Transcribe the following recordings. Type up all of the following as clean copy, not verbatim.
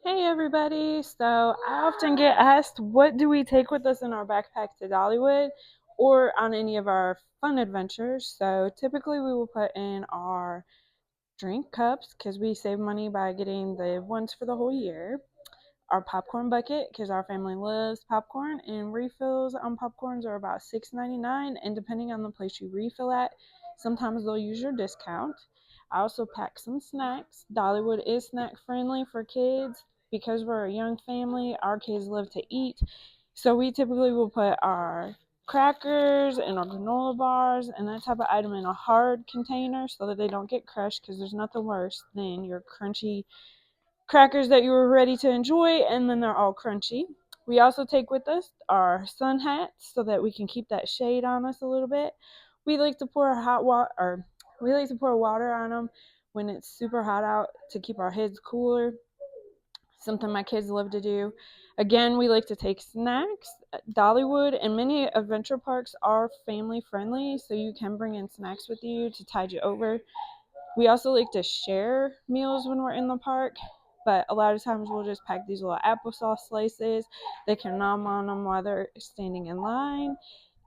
Hey everybody! So I often get asked, what do we take with us in our backpack to Dollywood or on any of our fun adventures? So typically we will put in our drink cups because we save money by getting the ones for the whole year. Our popcorn bucket because our family loves popcorn, and refills on popcorns are about $6.99, and depending on the place you refill at, sometimes they'll use your discount. I also pack some snacks. Dollywood is snack friendly for kids because we're a young family. Our kids love to eat, so we typically will put our crackers and our granola bars and that type of item in a hard container so that they don't get crushed, because there's nothing worse than your crunchy crackers that you were ready to enjoy and then they're all crunchy. We also take with us our sun hats so that we can keep that shade on us a little bit. We like to pour hot water, or we like to pour water on them when it's super hot out to keep our heads cooler. Something my kids love to do. Again, we like to take snacks. Dollywood and many adventure parks are family friendly, so you can bring in snacks with you to tide you over. We also like to share meals when we're in the park, but a lot of times we'll just pack these little applesauce slices. They can nom on them while they're standing in line.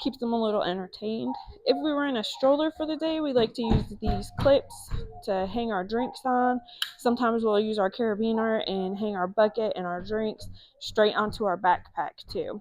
Keeps them a little entertained. If we were in a stroller for the day, we like to use these clips to hang our drinks on. Sometimes we'll use our carabiner and hang our bucket and our drinks straight onto our backpack too.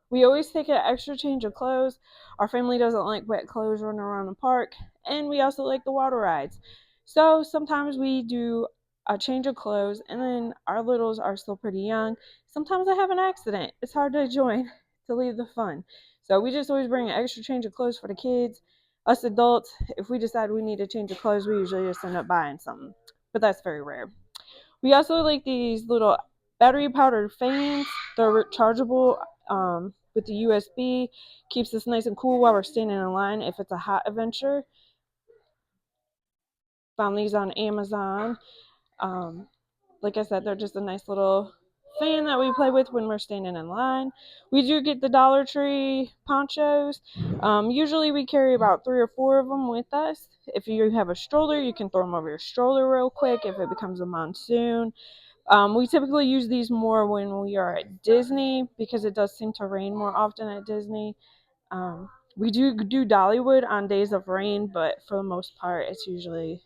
We always take an extra change of clothes. Our family doesn't like wet clothes running around the park, and we also like the water rides. So sometimes we do a change of clothes, and then our littles are still pretty young. Sometimes they have an accident. It's hard to join to leave the fun. So we just always bring an extra change of clothes for the kids. Us adults, if we decide we need a change of clothes, we usually just end up buying something, but that's very rare. We also like these little battery powered fans. They're rechargeable with the USB. Keeps us nice and cool while we're standing in line if it's a hot adventure. Found these on Amazon. Um, like I said, they're just a nice little fan that we play with when we're standing in line. We do get the Dollar Tree ponchos. Usually we carry about 3 or 4 of them with us. If you have a stroller, you can throw them over your stroller real quick if it becomes a monsoon. We typically use these more when we are at Disney because it does seem to rain more often at Disney. We do Dollywood on days of rain, but for the most part, it's usually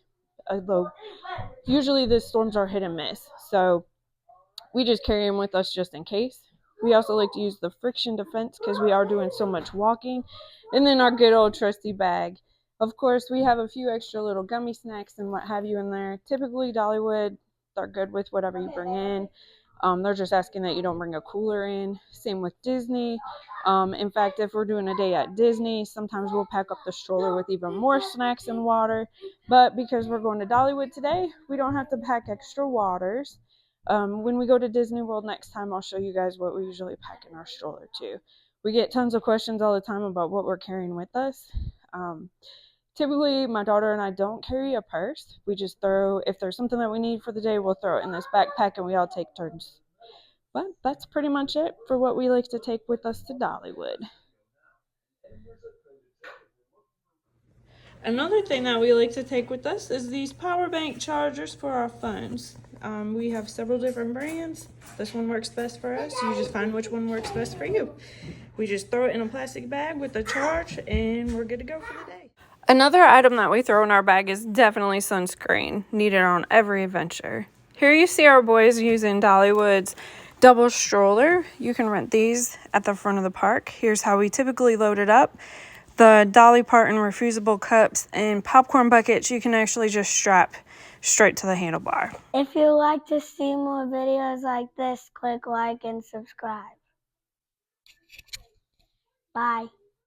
a low. Usually the storms are hit and miss, so we just carry them with us just in case. We also like to use the friction defense because we are doing so much walking. And then our good old trusty bag. Of course, we have a few extra little gummy snacks and what have you in there. Typically, Dollywood, they're good with whatever you bring in. They're just asking that you don't bring a cooler in. Same with Disney. In fact, if we're doing a day at Disney, sometimes we'll pack up the stroller with even more snacks and water. But because we're going to Dollywood today, we don't have to pack extra waters. When we go to Disney World next time, I'll show you guys what we usually pack in our stroller too. We get tons of questions all the time about what we're carrying with us. Um, Typically, my daughter and I don't carry a purse. We just throw, if there's something that we need for the day, we'll throw it in this backpack and we all take turns. But that's pretty much it for what we like to take with us to Dollywood. Another thing that we like to take with us is these power bank chargers for our phones. We have several different brands. This one works best for us. You just find which one works best for you. We just throw it in a plastic bag with a charge and we're good to go for the day. Another item that we throw in our bag is definitely sunscreen, needed on every adventure. Here you see our boys using Dollywood's double stroller. You can rent these at the front of the park. Here's how we typically load it up. The Dolly Parton refusible cups and popcorn buckets you can actually just strap straight to the handlebar. If you'd like to see more videos like this, click like and subscribe. Bye.